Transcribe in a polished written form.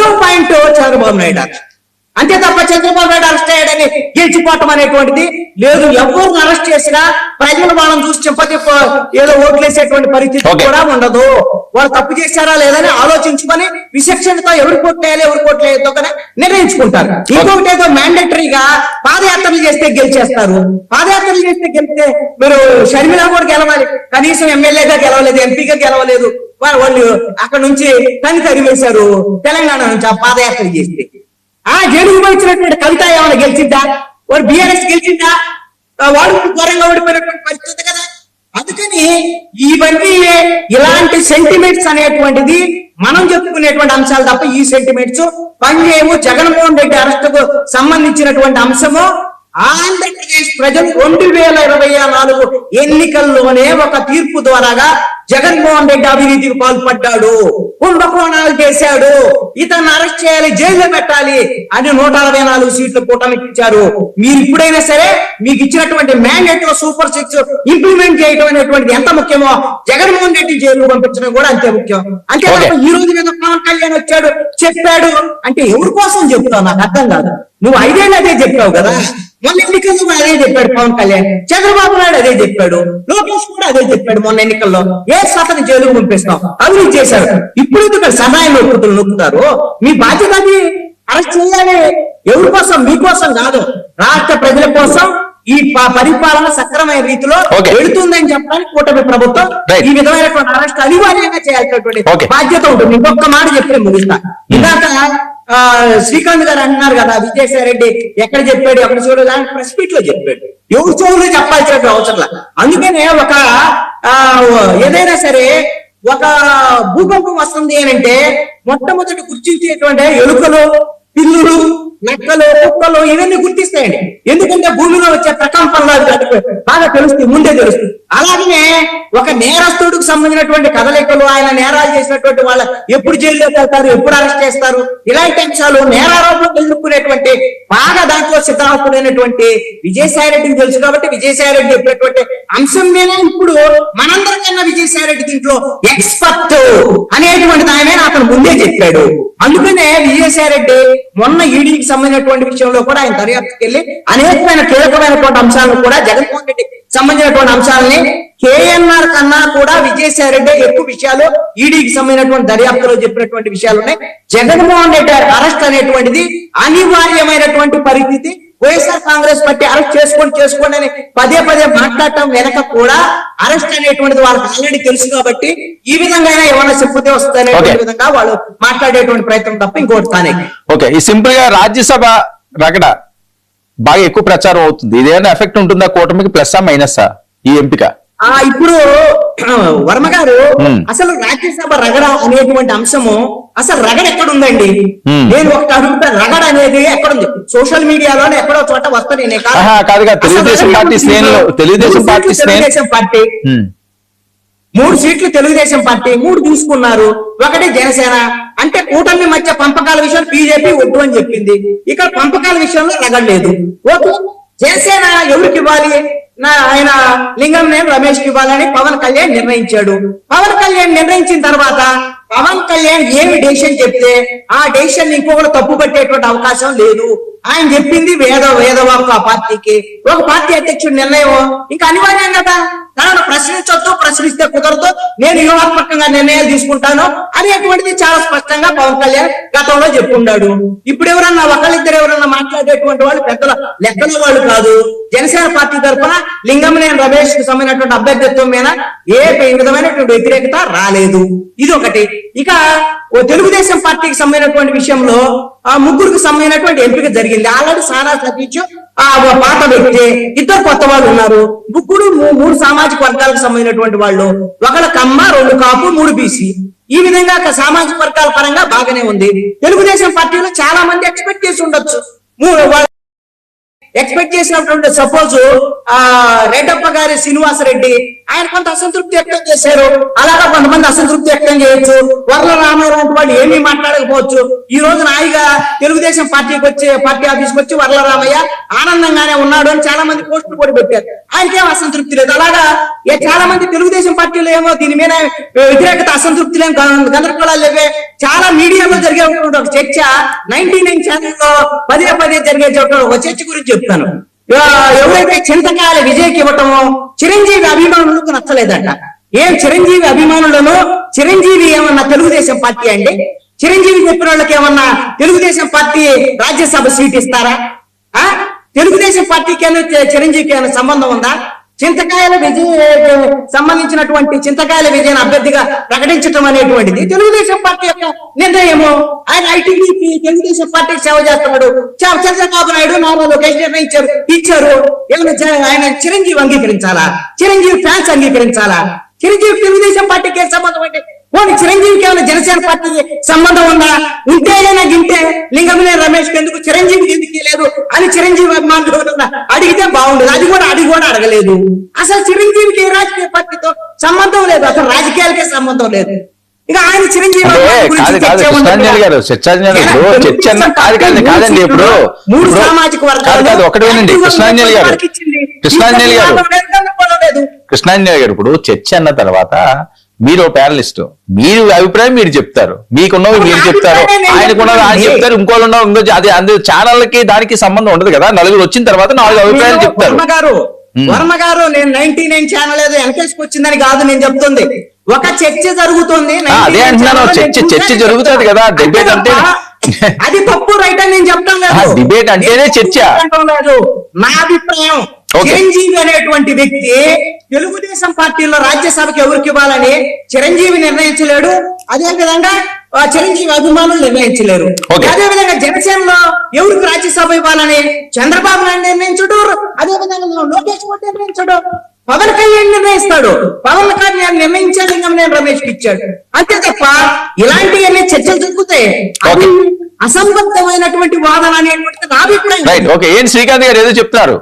రెండవ పాయింట్ చంద్రబాబు నాయుడు అంతే తప్ప చంద్రబాబు నాయుడు అరెస్ట్ అయ్యాడని గెలిచిపోవటం అనేటువంటిది లేదు. ఎవరిని అరెస్ట్ చేసినా ప్రజలు వాళ్ళని చూసి చెప్పతి ఏదో ఓట్లేసేటువంటి పరిస్థితి కూడా ఉండదు. వాళ్ళు తప్పు చేశారా లేదని ఆలోచించుకొని విచక్షణతో ఎవరు కొట్టేయాలి ఎవరు కొట్టలేదు అని నిర్ణయించుకుంటారు. ఇంకొకటి ఏదో మ్యాండేటరీగా పాదయాత్రలు చేస్తే గెలిచేస్తారు. పాదయాత్రలు చేస్తే గెలిస్తే మీరు షర్మిల కూడా గెలవాలి, కనీసం ఎమ్మెల్యేగా గెలవలేదు, ఎంపీగా గెలవలేదు. వాళ్ళు అక్కడ నుంచి తరివేశారు తెలంగాణ నుంచి ఆ పాదయాత్రలు చేస్తే. జైలుకు వచ్చినటువంటి కవిత ఏమైనా గెలిచిందా? వాడు బీఆర్ఎస్ గెలిచిందా? వాడు ఘోరంగా ఓడిపోయినటువంటి పరిస్థితి కదా. అందుకని ఇవన్నీ ఇలాంటి సెంటిమెంట్స్ అనేటువంటిది మనం చెప్పుకునేటువంటి అంశాలు తప్ప ఈ సెంటిమెంట్స్ పనిచేయము. జగన్మోహన్ రెడ్డి అరెస్టుకు సంబంధించినటువంటి అంశము ఆంధ్రప్రదేశ్ ప్రజలు 2024 ఎన్నికల్లోనే ఒక తీర్పు ద్వారాగా జగన్మోహన్ రెడ్డి అవినీతికి పాల్పడ్డాడు, కుంభకోణాలు చేశాడు, ఇతను అరెస్ట్ చేయాలి, జైల్లో పెట్టాలి అని 164 సీట్లు కూటమికి ఇచ్చారు. మీరు ఇప్పుడైనా సరే మీకు ఇచ్చినటువంటి మ్యాండేట్ సూపర్ 6 ఇంప్లిమెంట్ చేయడం అనేటువంటిది ఎంత ముఖ్యమో జగన్మోహన్ రెడ్డి జైలు పంపించడం కూడా అంతే ముఖ్యం. అంతే ఈ రోజు మీద పవన్ కళ్యాణ్ వచ్చాడు చెప్పాడు అంటే ఎవరి కోసం చెప్తావు నాకు అర్థం కాదు. నువ్వు 5 ఏళ్ళు అదే చెప్పావు కదా, మొన్న ఎన్నికల్లో అదే చెప్పాడు పవన్ కళ్యాణ్, చంద్రబాబు నాయుడు అదే చెప్పాడు, లోకేష్ కూడా అదే చెప్పాడు మొన్న ఎన్నికల్లో. ఏ శాతం జైలుకు పంపిస్తాం అవినీతి చేశారు. ఇప్పుడు ఎందుకు సహాయ నొక్కుతారు? మీ బాధ్యత అది అరెస్ట్ చేయాలి. ఎవరి కోసం? మీకోసం కాదు, రాష్ట్ర ప్రజల కోసం ఈ పరిపాలన సక్రమైన రీతిలో వెళుతుందని చెప్పడానికి కూటమి ప్రభుత్వం ఈ విధమైనటువంటి అరెస్ట్ అనివార్యంగా చేయాల్సినటువంటి బాధ్యత ఉంటుంది. ఇంకొక మాట చెప్పే ముగిస్తా. ఇందాక శ్రీకాంత్ గారు అంటున్నారు కదా విజయసాయి రెడ్డి ఎక్కడ చెప్పాడు ఎక్కడ చూడాలి ప్రెస్ మీట్ లో చెప్పాడు. ఎవరు చెవులు చెప్పాల్సిన అవసరం. అందుకనే ఒక ఏదైనా సరే ఒక భూకంపం వస్తుంది అని అంటే మొట్టమొదటి గుర్తించేటువంటి ఎలుకలు, పిల్లులు, నక్కలు, కుక్కలు ఇవన్నీ గుర్తిస్తాయండి. ఎందుకంటే భూమిలో వచ్చే ప్రకంపనలు బాగా తెలుస్తుంది, ముందే తెలుస్తుంది. అలాగనే ఒక నేరస్తుడికి సంబంధించినటువంటి కదలికలు, ఆయన నేరాలు చేసినటువంటి వాళ్ళ ఎప్పుడు జైల్లోకి వెళ్తారు, ఎప్పుడు అరెస్ట్ చేస్తారు, ఇలాంటి అంశాలు నేరారోపణలు ఎదుర్కొనేటువంటి బాగా దాంట్లో సిద్ధాంతుడైనటువంటి విజయసాయి రెడ్డికి తెలుసు. కాబట్టి విజయసాయి రెడ్డి చెప్పినటువంటి అంశం మీదే ఇప్పుడు మనందరికన్నా విజయసాయి రెడ్డి దీంట్లో ఎక్స్పర్ట్ అనేటువంటిది ఆయన అతను ముందే చెప్పాడు. అందుకనే విజయసాయి రెడ్డి మొన్న ఈడీకి సంబంధించినటువంటి విషయంలో కూడా ఆయన దర్యాప్తుకి వెళ్ళి అనేకమైన కీలకమైనటువంటి అంశాలను కూడా జగన్మోహన్ రెడ్డికి సంబంధించినటువంటి అంశాలని కేఎన్ఆర్ కన్నా కూడా విజయసాయి రెడ్డి ఎక్కువ విషయాలు ఈడీకి సంబంధించినటువంటి దర్యాప్తులో చెప్పినటువంటి విషయాలు ఉన్నాయి. జగన్మోహన్ రెడ్డి అరెస్ట్ అనేటువంటిది అనివార్యమైనటువంటి పరిస్థితి. వైఎస్ఆర్ కాంగ్రెస్ పార్టీ అరెస్ట్ చేసుకోండి అని పదే మాట్లాడటం వెనక కూడా అరెస్ట్ అనేటువంటిది వాళ్ళకి ఆల్రెడీ తెలుసు. కాబట్టి ఈ విధంగా ఏమైనా సింపతి వస్తాయనే విధంగా వాళ్ళు మాట్లాడేటువంటి ప్రయత్నం తప్ప ఇంకోటి తానే. ఓకే, ఈ సింపుల్ గా రాజ్యసభ రగడ బాగా ఎక్కువ ప్రచారం అవుతుంది. ఇదేమైనా ఎఫెక్ట్ ఉంటుందా కూటమికి, ప్లస్ మైనస్ ఈ ఎంపిక? ఇప్పుడు వర్మ గారు అసలు రాజ్యసభ రగడ అనేటువంటి అంశము అసలు రగడ ఎక్కడుందండి? నేను ఒకటి అడుగుతా, రగడ అనేది ఎక్కడుంది? సోషల్ మీడియాలోనే ఎక్కడో చోట వస్తాను. తెలుగుదేశం పార్టీ 3 సీట్లు తెలుగుదేశం పార్టీ, 3 తీసుకున్నారు, ఒకటి జనసేన. అంటే కూటమి మధ్య పంపకాల విషయంలో బీజేపీ వద్దు అని చెప్పింది. ఇక్కడ పంపకాల విషయంలో రగడలేదు. ఓకే, జనసేన ఎవరికి ఇవ్వాలి? ఆయన లింగంనేని రమేష్ కి ఇవ్వాలని పవన్ కళ్యాణ్ నిర్ణయించాడు. పవన్ కళ్యాణ్ నిర్ణయించిన తర్వాత పవన్ కళ్యాణ్ ఏమి డెసిషన్ చెప్తే ఆ డెసిషన్ ఇంకొకరు తప్పు పట్టేటువంటి అవకాశం లేదు. ఆయన చెప్పింది వేదవాకు ఆ పార్టీకి. ఒక పార్టీ అధ్యక్షుడి నిర్ణయం ఇంకా అనివార్యం కదా. తనను ప్రశ్నించొద్దు, ప్రశ్నిస్తే కుదరదు, నేను వ్యూహాత్మకంగా నిర్ణయాలు తీసుకుంటాను అనేటువంటిది చాలా స్పష్టంగా పవన్ కళ్యాణ్ గతంలో చెప్పుకున్నాడు. ఇప్పుడు ఎవరన్నా ఒకళ్ళిద్దరు ఎవరన్నా మాట్లాడేటువంటి వాళ్ళు పెద్దల లెక్కల వాళ్ళు కాదు. జనసేన పార్టీ తరఫున లింగంనేని రమేష్ కు సంబంధించినటువంటి అభ్యర్థిత్వం మీద ఏ విధమైనటువంటి వ్యతిరేకత రాలేదు. ఇది ఒకటి. ఇక తెలుగుదేశం పార్టీకి సంబంధించినటువంటి విషయంలో 3కి సంబంధించినటువంటి ఎంపిక జరిగింది. ఆల్రెడీ సానా సతీష్ పాత వ్యక్తి, 2 కొత్త వాళ్ళు ఉన్నారు. 3 సామాజిక వర్గాలకు సంబంధించినటువంటి వాళ్ళు, 1 కమ్మ, 2 కాపు, 3 బీసీ. ఈ విధంగా సామాజిక వర్గాల పరంగా బాగానే ఉంది. తెలుగుదేశం పార్టీలో చాలా మంది ఎక్స్పెక్ట్ చేసి ఉండొచ్చు. ఎక్స్పెక్ట్ చేసినటువంటి సపోజ్ రెడ్డప్ప గారి శ్రీనివాసరెడ్డి ఆయన కొంత అసంతృప్తి వ్యక్తం చేశారు. అలాగా కొంతమంది అసంతృప్తి వ్యక్తం చేయొచ్చు. వర్ల రామయ్య లాంటి వాళ్ళు ఏమీ మాట్లాడకపోవచ్చు. ఈ రోజు నాయిగా తెలుగుదేశం పార్టీ ఆఫీస్కి వచ్చి వర్ల రామయ్య ఆనందంగానే ఉన్నాడు అని చాలా మంది పోస్టులు కూడా పెట్టారు. ఆయనకేం అసంతృప్తి లేదు. అలాగా చాలా మంది తెలుగుదేశం పార్టీలో ఏమో దీని మీద వ్యతిరేకత, అసంతృప్తి లేని గందరగోళాలు లేవే. చాలా మీడియాలో జరిగే జరిగేటటువంటి ఒక చర్చ 99 ఛానల్లో పదే పదే జరిగేటటువంటి ఒక చర్చ గురించి చెప్తాను. ఎవరైతే చింతకాయల విజయ్కి ఇవ్వటమో చిరంజీవి అభిమానులకు నచ్చలేదట. ఏం చిరంజీవి అభిమానులను చిరంజీవి ఏమన్నా తెలుగుదేశం పార్టీ అండి? చిరంజీవి చెప్పిన వాళ్ళకి ఏమన్నా తెలుగుదేశం పార్టీ రాజ్యసభ సీట్ ఇస్తారా? తెలుగుదేశం పార్టీకి చిరంజీవికి ఏమైనా సంబంధం ఉందా? చింతకాయల విజయ సంబంధించినటువంటి చింతకాయల విజయను అభ్యర్థిగా ప్రకటించడం అనేటువంటిది తెలుగుదేశం పార్టీ యొక్క నిర్ణయము. ఆయన ఐటీడీపీ తెలుగుదేశం పార్టీకి సేవ చేస్తున్నాడు. చంద్రబాబు నాయుడు నారా లోకేష్ ఇచ్చారు. ఏమైనా ఆయన చిరంజీవి అంగీకరించాలా? చిరంజీవి ఫ్యాన్స్ అంగీకరించాలా? చిరంజీవి తెలుగుదేశం పార్టీకి ఏం సంబంధం అంటే పోనీ చిరంజీవికి ఏమైనా జనసేన పార్టీకి సంబంధం ఉందా? ఉంటేనా గింటే లింగమనేని రమేష్ ఎందుకు చిరంజీవికి ఎందుకు లేదు అని చిరంజీవి అభిమానులు అడిగితే బాగుండదు. అది కూడా అడగలేదు. అసలు చిరంజీవికి ఏ రాజకీయ పార్టీతో సంబంధం లేదు, అసలు రాజకీయాలకే సంబంధం లేదు. ఇక ఆయన చిరంజీవి మూడు సామాజిక వర్గాలు కృష్ణాంజలి గారు ఇప్పుడు చర్చ అన్న తర్వాత మీరు ప్యానలిస్ట్, మీరు అభిప్రాయం మీరు చెప్తారు, మీకున్నవి మీరు చెప్తారు, ఆయనకున్నది ఆయన చెప్తారు, ఇంకోళ్ళు అది అందు ఛానళ్ళకి దానికి సంబంధం ఉండదు కదా. నలుగురు వచ్చిన తర్వాత 4 అభిప్రాయాలు చెప్తారు. వర్మ గారు నేను 99 ఛానల్ ఏదో వెనకేసుకు వచ్చిందని కాదు నేను చెప్తుంది. ఒక చర్చ జరుగుతుంది. అదే అంటున్నాను, చర్చ జరుగుతుంది కదా. డిబేట్ అంటే అది తప్పు రైట్ అని నేను చెప్తాను లేదు. డిబేట్ అంటేనే చర్చ. నా అభిప్రాయం చిరంజీవి అనేటువంటి వ్యక్తి తెలుగుదేశం పార్టీలో రాజ్యసభకి ఎవరికి ఇవ్వాలని చిరంజీవి నిర్ణయించలేడు. అదే విధంగా చిరంజీవి అభిమానులు నిర్ణయించలేరు. అదే విధంగా జనసేనలో ఎవరికి రాజ్యసభ ఇవ్వాలని చంద్రబాబు నాయుడు నిర్ణయించడు. అదే విధంగా లోకేష్ బాబు నిర్ణయించడు. పవన్ కళ్యాణ్ నిర్ణయిస్తాడు. పవన్ కళ్యాణ్ నిర్ణయించాడు, లింగమనేని రమేష్ ఇచ్చాడు. అంతే తప్ప ఇలాంటివన్నీ చర్చలు జరుగుతాయి. అసంబద్ధమైనటువంటి వాదన అనేటువంటిది నా అభిప్రాయం. శ్రీకాంత్ గారు ఏదో చెప్తున్నారు.